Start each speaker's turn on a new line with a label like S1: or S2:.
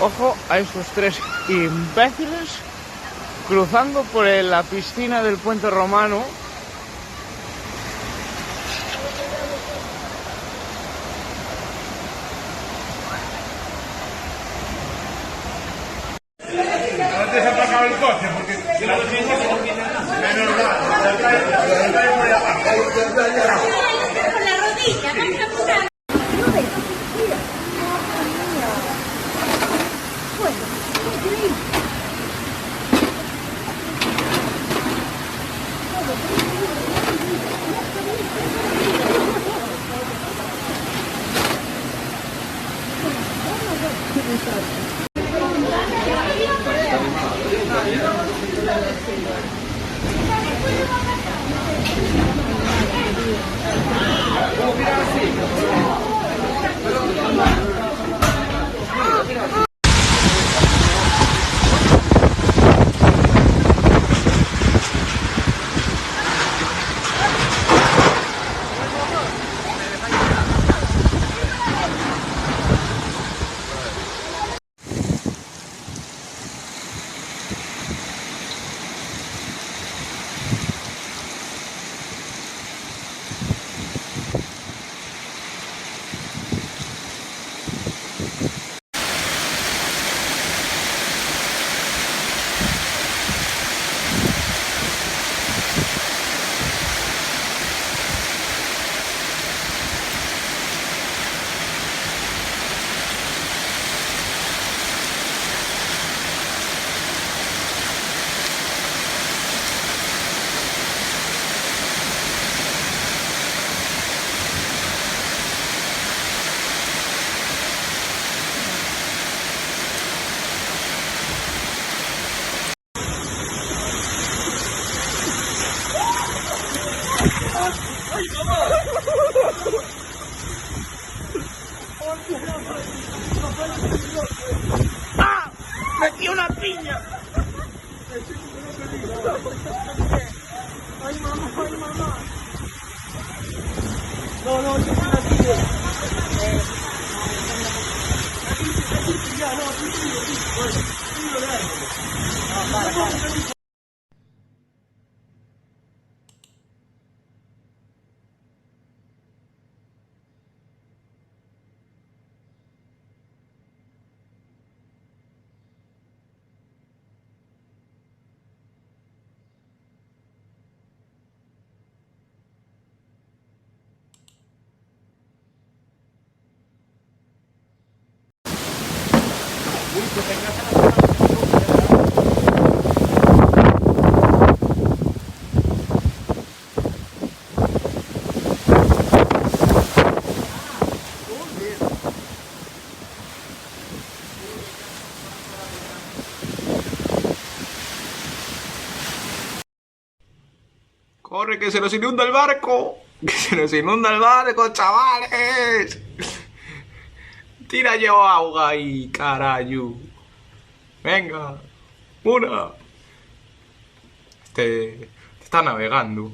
S1: Ojo a estos tres imbéciles cruzando por la piscina del puente romano.
S2: Antes ha pasado el coche porque la gente menos
S3: Con la rodilla, vamos a caminar.
S1: ¡Ah! ¡Metí una piña!
S4: Ay, mamá, ay, mamá. No, no, yo estoy aquí. Ya, no, para.
S2: ¡Corre, que se nos inunda el barco! ¡Que se nos inunda el barco, chavales! Tira yo agua ahí, carayu. Venga, una. Este está navegando.